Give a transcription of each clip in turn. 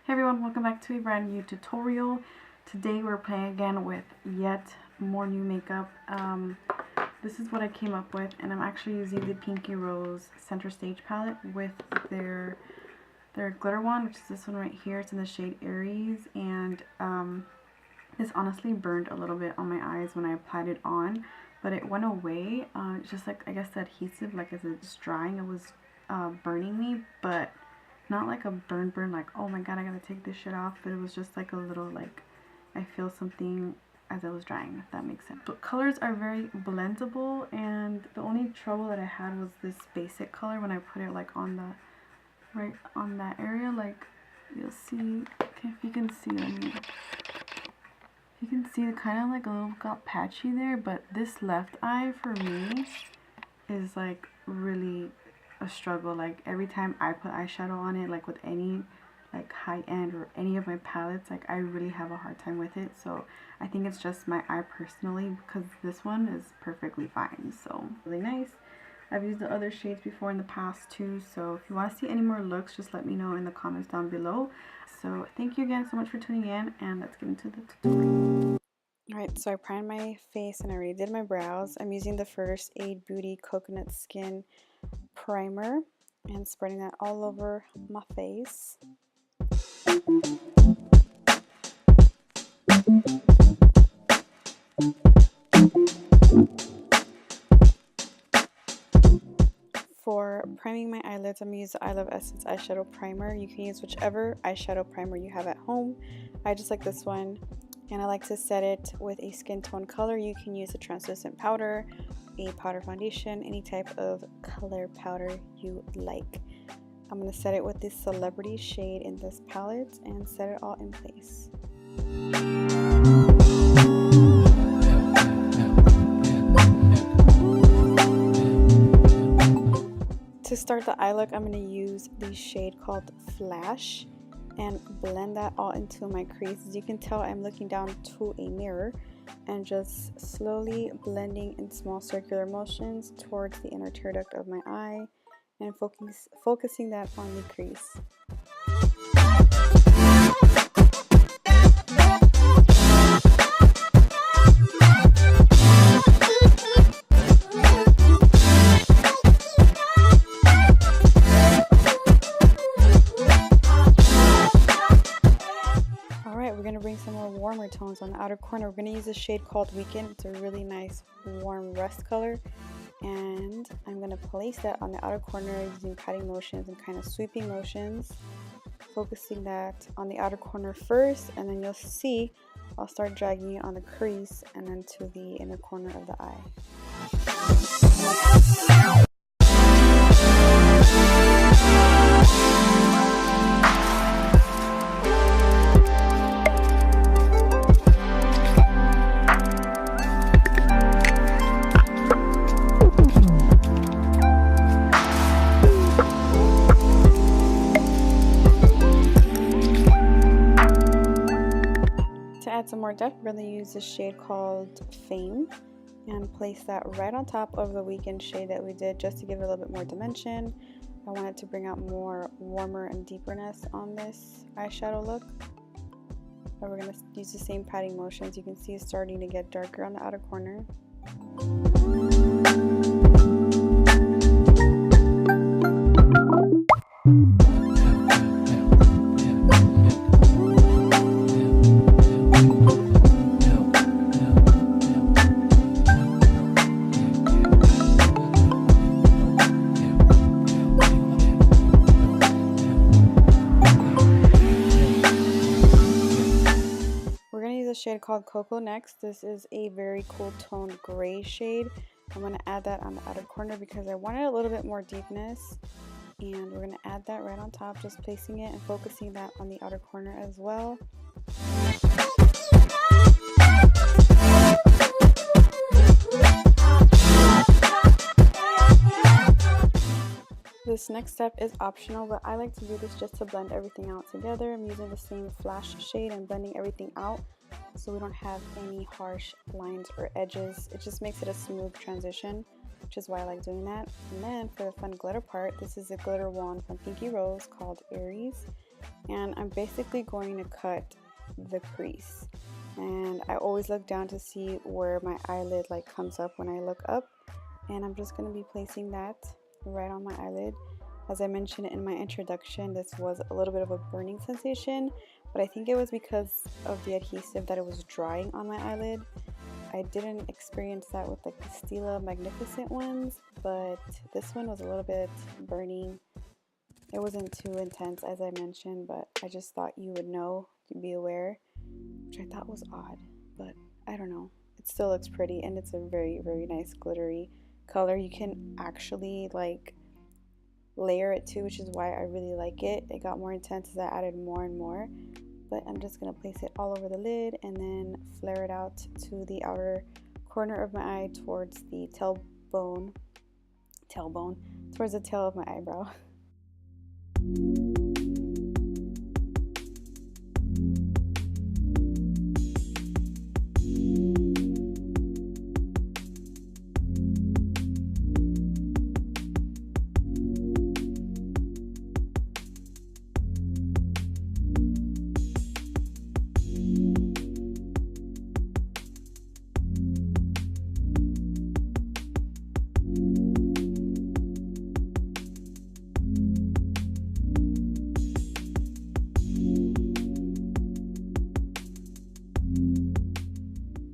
Hey everyone, welcome back to a brand new tutorial. Today we're playing again with yet more new makeup. This is what I came up with, and I'm actually using the Pinky Rose Center Stage palette with their glitter one, which is this one right here. It's in the shade Aries, and this honestly burned a little bit on my eyes when I applied it on, but it went away. It's just like, I guess the adhesive, like as it's drying, it was burning me, but not like a burn like, oh my god, I gotta take this shit off, but it was just like a little, like, I feel something as it was drying, if that makes sense. But colors are very blendable, and the only trouble that I had was this basic color when I put it like on the, right on that area. Like, you'll see, okay, if you can see, you can see it kind of like a little got patchy there, but this left eye for me is like really a struggle. Like every time I put eyeshadow on it, like with any like high-end or any of my palettes, like I really have a hard time with it. So I think it's just my eye personally, because this one is perfectly fine. So really nice. I've used the other shades before in the past too, so if you want to see any more looks, just let me know in the comments down below. So thank you again so much for tuning in, and let's get into the tutorial. Alright, so I primed my face and I already did my brows. I'm using the First Aid Beauty Coconut Skin Primer and spreading that all over my face. For priming my eyelids, I'm going to use the I Love Essence eyeshadow primer. You can use whichever eyeshadow primer you have at home. I just like this one, and I like to set it with a skin tone color. You can use a translucent powder, a powder foundation, any type of color powder you like. I'm going to set it with this Celebrity shade in this palette and set it all in place. To start the eye look, I'm going to use the shade called Flash and blend that all into my crease. As you can tell, I'm looking down to a mirror and just slowly blending in small circular motions towards the inner tear duct of my eye and focusing that on the crease. Bring some more warmer tones on the outer corner. We're going to use a shade called Weekend. It's a really nice warm rust color, and I'm going to place that on the outer corner using patting motions and kind of sweeping motions, focusing that on the outer corner first, and then you'll see I'll start dragging it on the crease and then to the inner corner of the eye. Some more depth, we're going to use a shade called Fame and place that right on top of the Weekend shade that we did, just to give it a little bit more dimension. I wanted to bring out more warmer and deeperness on this eyeshadow look. And we're going to use the same patting motions. You can see it's starting to get darker on the outer corner. Shade called Cocoa next. This is a very cool toned gray shade. I'm going to add that on the outer corner because I wanted a little bit more deepness, and we're going to add that right on top, just placing it and focusing that on the outer corner as well. This next step is optional, but I like to do this just to blend everything out together. I'm using the same Flash shade and blending everything out so we don't have any harsh lines or edges. It just makes it a smooth transition, which is why I like doing that. And then for the fun glitter part, this is a glitter wand from Pinky Rose called Aries. and I'm basically going to cut the crease. And I always look down to see where my eyelid like comes up when I look up, and I'm just going to be placing that right on my eyelid. As I mentioned in my introduction, this was a little bit of a burning sensation, but I think it was because of the adhesive that it was drying on my eyelid. I didn't experience that with like the Stila Magnificent ones, but this one was a little bit burning. It wasn't too intense as I mentioned, but I just thought you would know, to be aware, which I thought was odd, but I don't know. It still looks pretty, and it's a very, very nice glittery color. You can actually like layer it too, which is why I really like it. It got more intense as I added more and more, but I'm just going to place it all over the lid and then flare it out to the outer corner of my eye towards the tailbone, towards the tail of my eyebrow.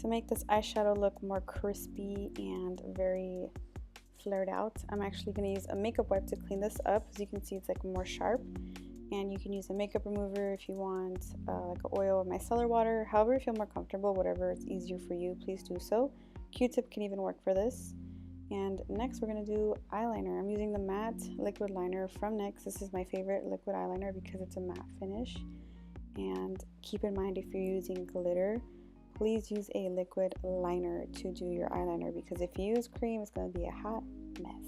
To make this eyeshadow look more crispy and very flared out, I'm actually going to use a makeup wipe to clean this up. As you can see, it's like more sharp, and you can use a makeup remover if you want, like an oil or micellar water. However you feel more comfortable, whatever is easier for you, please do so. Q-tip can even work for this. And next we're going to do eyeliner. I'm using the matte liquid liner from NYX. This is my favorite liquid eyeliner because it's a matte finish. And keep in mind, if you're using glitter, please use a liquid liner to do your eyeliner, because if you use cream, it's going to be a hot mess.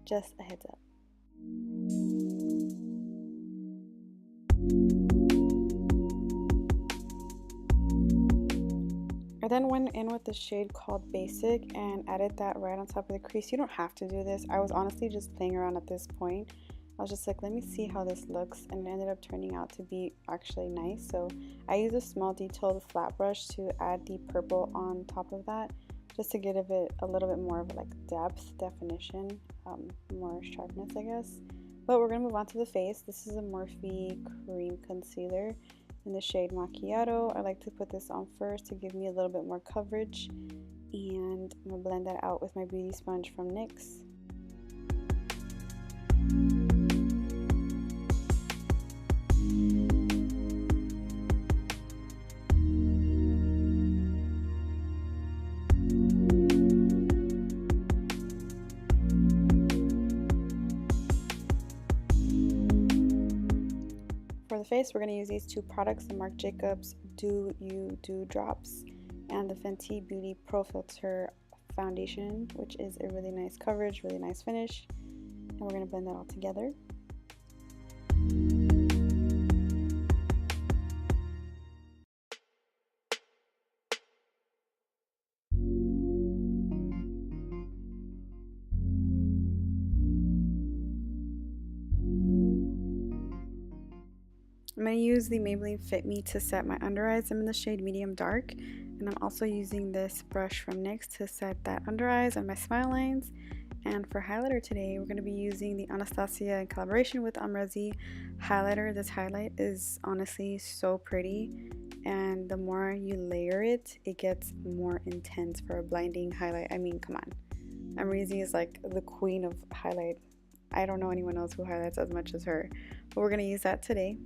Just a heads up. I then went in with the shade called Basic and added that right on top of the crease. You don't have to do this. I was honestly just playing around at this point. I was just like, let me see how this looks, and it ended up turning out to be actually nice. So I used a small detailed flat brush to add the purple on top of that, just to give it a little bit more of like depth, definition, more sharpness, I guess. But we're gonna move on to the face. This is a Morphe cream concealer in the shade Macchiato. I like to put this on first to give me a little bit more coverage, and I'm gonna blend that out with my beauty sponge from NYX. For the face, we're going to use these two products, the Marc Jacobs Do You Do Drops and the Fenty Beauty Pro Filt'r Foundation, which is a really nice coverage, really nice finish. And we're going to blend that all together. I'm going to use the Maybelline Fit Me to set my under eyes. I'm in the shade Medium Dark, and I'm also using this brush from NYX to set that under eyes and my smile lines. And for highlighter today, we're going to be using the Anastasia in collaboration with Amrezy highlighter. This highlight is honestly so pretty, and the more you layer it, it gets more intense for a blinding highlight. I mean, come on. Amrezy is like the queen of highlight. I don't know anyone else who highlights as much as her, but we're going to use that today.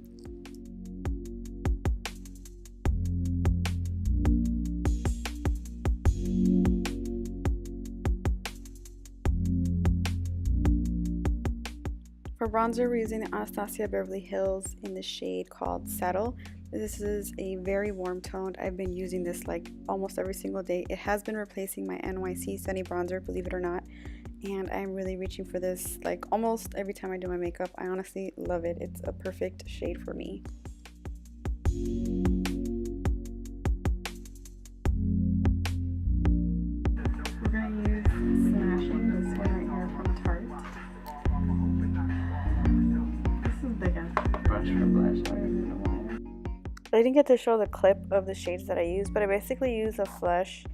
For bronzer, we're using the Anastasia Beverly Hills in the shade called Saddle. This is a very warm toned. I've been using this like almost every single day. It has been replacing my NYC Sunny Bronzer, believe it or not. And I'm really reaching for this like almost every time I do my makeup. I honestly love it. It's a perfect shade for me. We're going to use Smashing, this one right here from Tarte. This is big as brush for blush. I didn't get to show the clip of the shades that I use, but I basically use a Flush,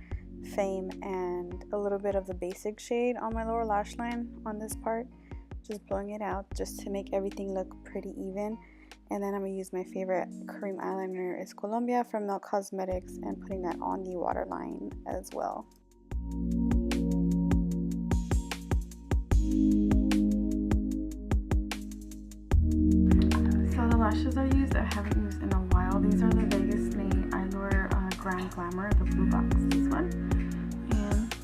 Fame, and a little bit of the basic shade on my lower lash line on this part. Just blowing it out just to make everything look pretty even. And then I'm going to use my favorite cream eyeliner is Colombia from Milk Cosmetics and putting that on the waterline as well. So the lashes I used, I haven't used in a while. These are the Vegas May Eyelure Grand Glamour, the blue box, this one. And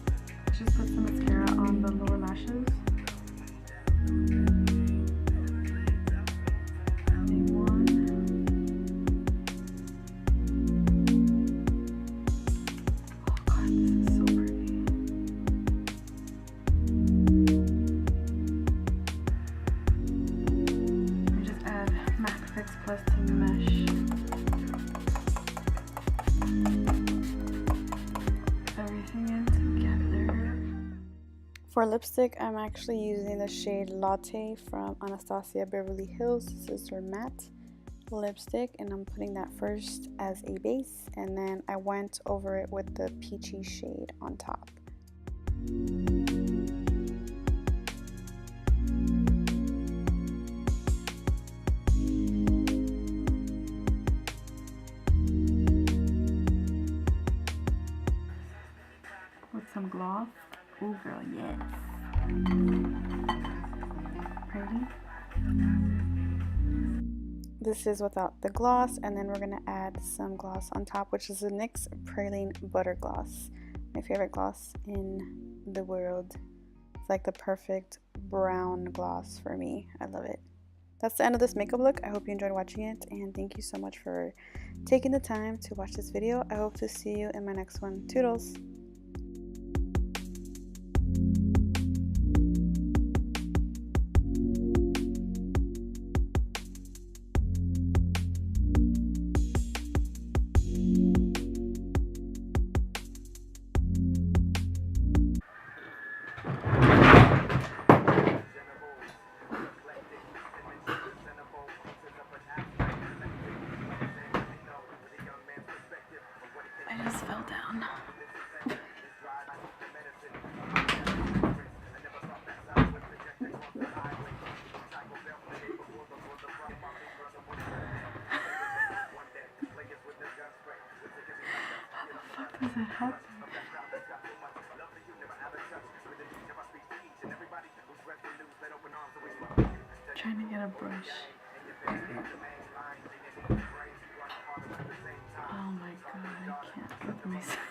just put some mascara on the lower lashes. Plus to mesh everything in together. For lipstick, I'm actually using the shade Latte from Anastasia Beverly Hills. This is her matte lipstick, and I'm putting that first as a base, and then I went over it with the Peachy shade on top. Some gloss. Oh girl, yes. Pretty. This is without the gloss, and then we're gonna add some gloss on top, which is the NYX Praline Butter Gloss. My favorite gloss in the world. It's like the perfect brown gloss for me. I love it. That's the end of this makeup look. I hope you enjoyed watching it, and thank you so much for taking the time to watch this video. I hope to see you in my next one. Toodles! I just fell down. How the fuck does that happen? Trying to get a brush. Oh my god, I can't look at myself.